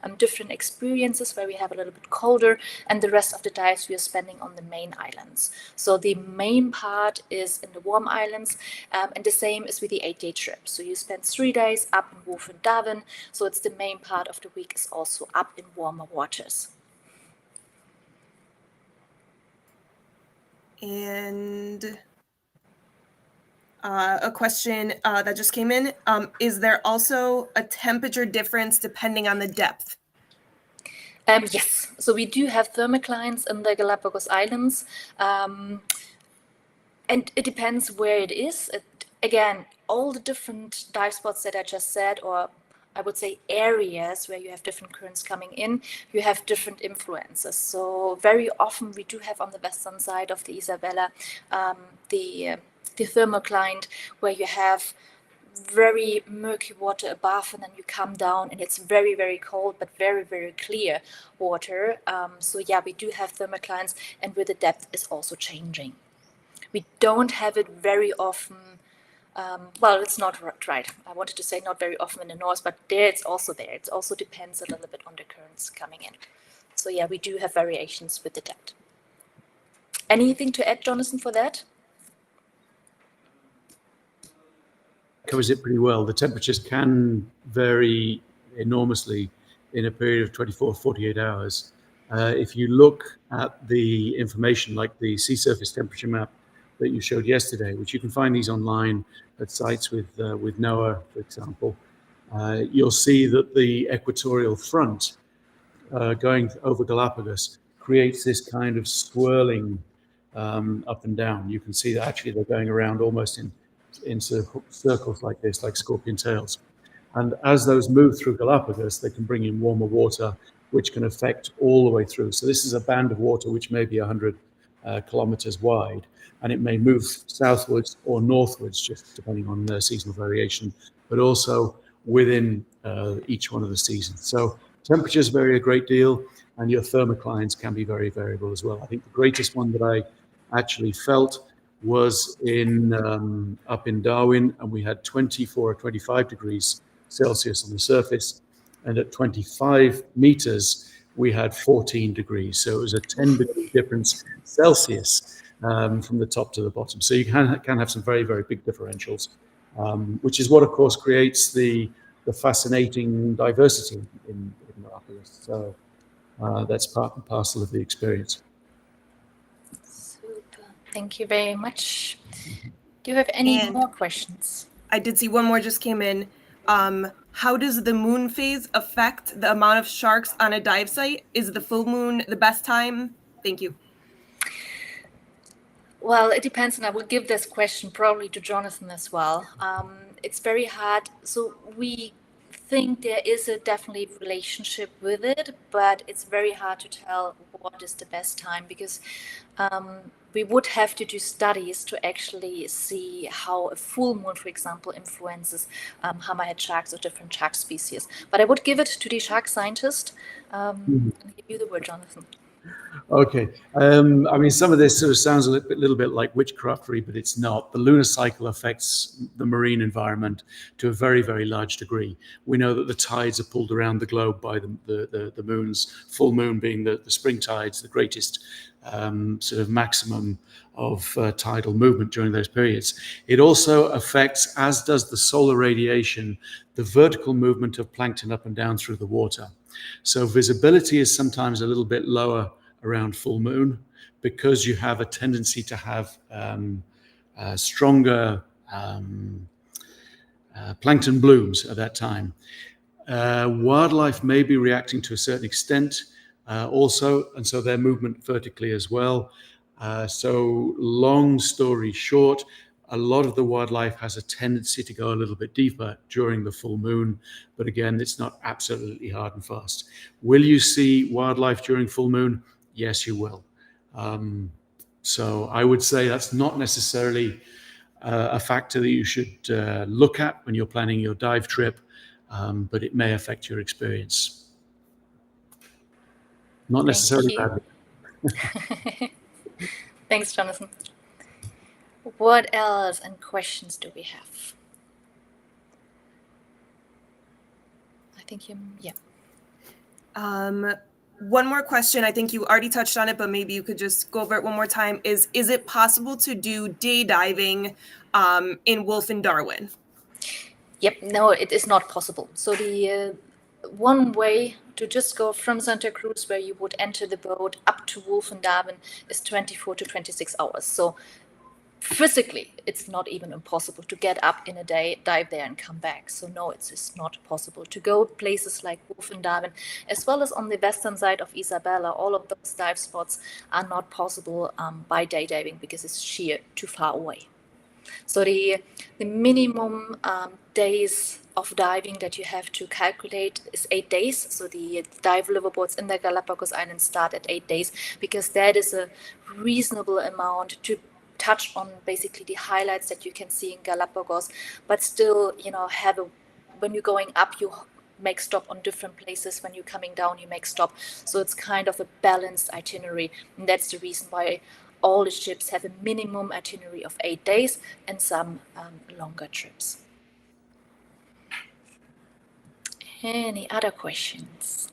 and different experiences where we have a little bit colder, and the rest of the dives we are spending on the main islands. So the main part is in the warm islands, and the same is with the 8-day trip. So you spend 3 days up in Wolf and Darwin, so it's the main part of the week is also up in warmer waters. And a question that just came in. Is there also a temperature difference depending on the depth? Yes, so we do have thermoclines in the Galapagos Islands, and it depends where it is. Again, all the different dive spots that I just said, or I would say areas where you have different currents coming in, you have different influences. So very often we do have on the western side of the Isabella the thermocline, where you have very murky water above, and then you come down and it's very, very cold but very, very clear water. So yeah, we do have thermoclines, and where the depth is also changing. We don't have it very often. Well, it's not right. I wanted to say not very often in the north, but there it's also there. It also depends a little bit on the currents coming in. So yeah, we do have variations with the depth. Anything to add, Jonathan, for that? Covers it pretty well. The temperatures can vary enormously in a period of 24, 48 hours. If you look at the information like the sea surface temperature map that you showed yesterday, which you can find these online at sites with NOAA, for example, you'll see that the equatorial front going over Galapagos creates this kind of swirling up and down. You can see that actually they're going around almost in circles like this, like scorpion tails. And as those move through Galapagos, they can bring in warmer water, which can affect all the way through. So this is a band of water which may be 100 kilometers wide, and it may move southwards or northwards, just depending on the seasonal variation, but also within each one of the seasons. So temperatures vary a great deal, and your thermoclines can be very variable as well. I think the greatest one that I actually felt was up in Darwin, and we had 24 or 25 degrees Celsius on the surface, and at 25 meters we had 14 degrees. So it was a 10-degree difference Celsius from the top to the bottom. So you can have some very, very big differentials, which is what, of course, creates the fascinating diversity in Galapagos. So that's part and parcel of the experience. Thank you very much. Do you have any more questions? I did see one more just came in. How does the moon phase affect the amount of sharks on a dive site? Is the full moon the best time? Thank you. Well, it depends, and I will give this question probably to Jonathan as well. It's very hard. So we think there is a definitely relationship with it, but it's very hard to tell what is the best time, because we would have to do studies to actually see how a full moon, for example, influences hammerhead sharks or different shark species. But I would give it to the shark scientist and give you the word, Jonathan. Okay. I mean, some of this sort of sounds a little bit like witchcraftery, but it's not. The lunar cycle affects the marine environment to a very, very large degree. We know that the tides are pulled around the globe by the moons, full moon being the spring tides, the greatest sort of maximum of tidal movement during those periods. It also affects, as does the solar radiation, the vertical movement of plankton up and down through the water. So visibility is sometimes a little bit lower around full moon, because you have a tendency to have stronger plankton blooms at that time. Wildlife may be reacting to a certain extent also, and so their movement vertically as well. So long story short, a lot of the wildlife has a tendency to go a little bit deeper during the full moon, but again, it's not absolutely hard and fast. Will you see wildlife during full moon? Yes, you will. So I would say that's not necessarily a factor that you should look at when you're planning your dive trip, but it may affect your experience. Not necessarily Thank you. badly. Thanks, Jonathan. What else and questions do we have? I think yeah. One more question. I think you already touched on it, but maybe you could just go over it one more time. Is it possible to do day diving in Wolf and Darwin? Yep, no, it is not possible. So the one way to just go from Santa Cruz, where you would enter the boat, up to Wolf and Darwin is 24 to 26 hours. So physically, it's not even impossible to get up in a day, dive there, and come back. So no, it's just not possible to go places like Wolf and Darwin, as well as on the western side of Isabella. All of those dive spots are not possible by day diving because it's sheer too far away. So the minimum days of diving that you have to calculate is 8 days. So the dive liveaboards in the Galapagos Islands start at 8 days, because that is a reasonable amount to touch on basically the highlights that you can see in Galapagos, but still, have when you're going up, you make stop on different places. When you're coming down, you make stop. So it's kind of a balanced itinerary, and that's the reason why all the ships have a minimum itinerary of 8 days and some longer trips. Any other questions?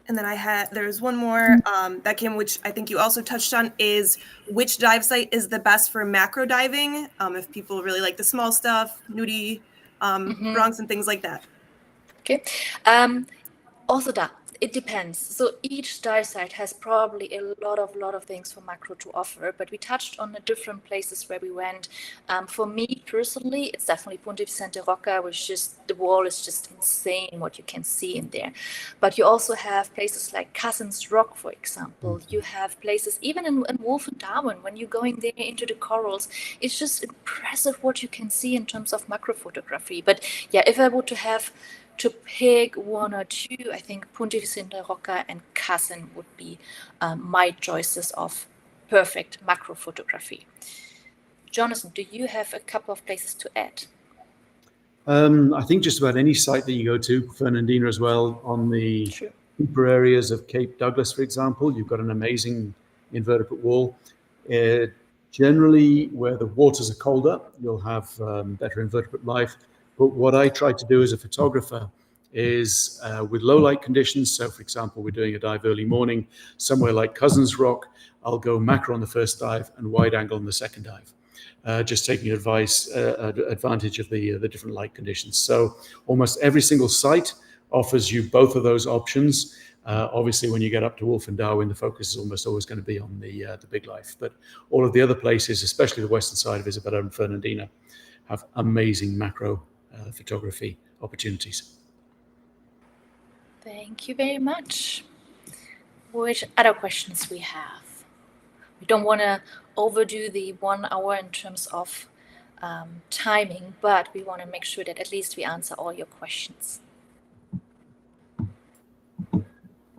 And then there's one more that came, which I think you also touched on, is which dive site is the best for macro diving? If people really like the small stuff, nudie, bronx and things like that. Okay. Also that it depends. So each dive site has probably a lot of things for macro to offer, but we touched on the different places where we went. For me personally, it's definitely Punta Vicente Roca, which the wall is just insane what you can see in there. But you also have places like Cousins Rock, for example. You have places even in Wolf and Darwin. When you're going there into the corals, it's just impressive what you can see in terms of macro photography. But yeah, if I were to have to pick one or two, I think Punta Vicente Roca and Cousin would be my choices of perfect macro photography. Jonathan, do you have a couple of places to add? I think just about any site that you go to, Fernandina as well, on the deeper areas of Cape Douglas, for example, you've got an amazing invertebrate wall. Generally, where the waters are colder, you'll have better invertebrate life. But what I try to do as a photographer is with low light conditions. So, for example, we're doing a dive early morning, somewhere like Cousins Rock, I'll go macro on the first dive and wide angle on the second dive, just taking advantage of the different light conditions. So almost every single site offers you both of those options. Obviously, when you get up to Wolf and Darwin, the focus is almost always going to be on the big life. But all of the other places, especially the western side of Isabella and Fernandina, have amazing macro photography opportunities. Thank you very much. Which other questions we have? We don't want to overdo the 1 hour in terms of timing, but we want to make sure that at least we answer all your questions.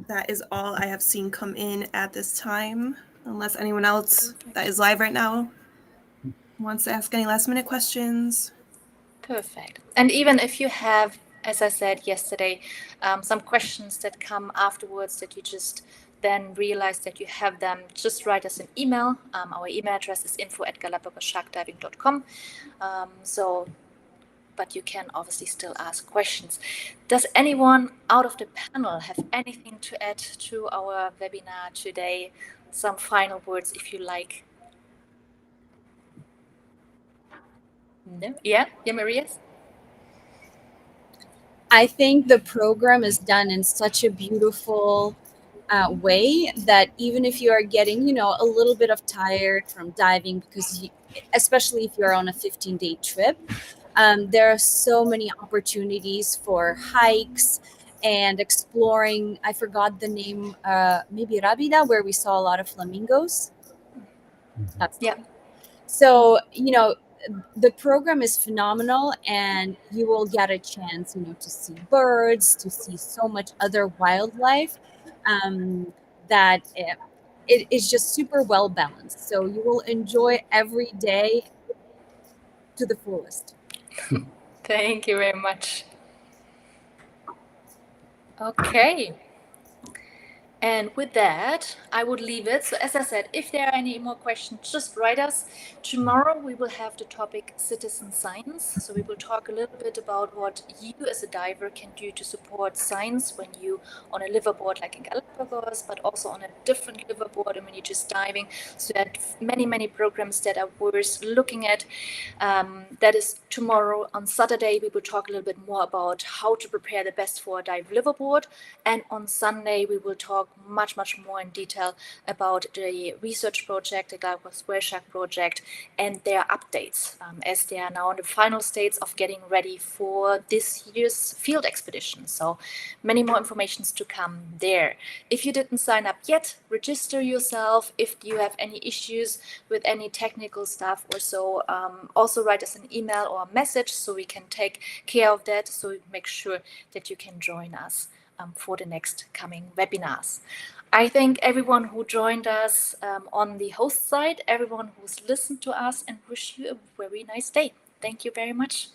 That is all I have seen come in at this time, unless anyone else that is live right now wants to ask any last minute questions. Perfect. And even if you have, as I said yesterday, some questions that come afterwards that you just then realize that you have them, just write us an email. Our email address is info@galapagossharkdiving.com. But you can obviously still ask questions. Does anyone out of the panel have anything to add to our webinar today? Some final words if you like. No? Yeah, Marias? I think the program is done in such a beautiful way that even if you are getting, a little bit of tired from diving, because especially if you're on a 15-day trip, there are so many opportunities for hikes and exploring. I forgot the name, maybe Rabida, where we saw a lot of flamingos. Yeah. So, the program is phenomenal, and you will get a chance, to see birds, to see so much other wildlife, that it is just super well balanced. So you will enjoy every day to the fullest. Thank you very much. Okay. And with that, I would leave it. So as I said, if there are any more questions, just write us. Tomorrow we will have the topic citizen science. So we will talk a little bit about what you as a diver can do to support science when you on a liveaboard like in Galapagos, but also on a different liveaboard and when you're just diving. So there are many programs that are worth looking at. That is tomorrow. On Saturday, we will talk a little bit more about how to prepare the best for a dive liveaboard. And on Sunday, we will talk much more in detail about the research project, the Galapagos Whale Shark project, and their updates, as they are now in the final stages of getting ready for this year's field expedition. So many more informations to come there. If you didn't sign up yet, register yourself. If you have any issues with any technical stuff or so, also write us an email or a message so we can take care of that, so make sure that you can join us for the next coming webinars. I thank everyone who joined us on the host side, everyone who's listened to us, and wish you a very nice day. Thank you very much.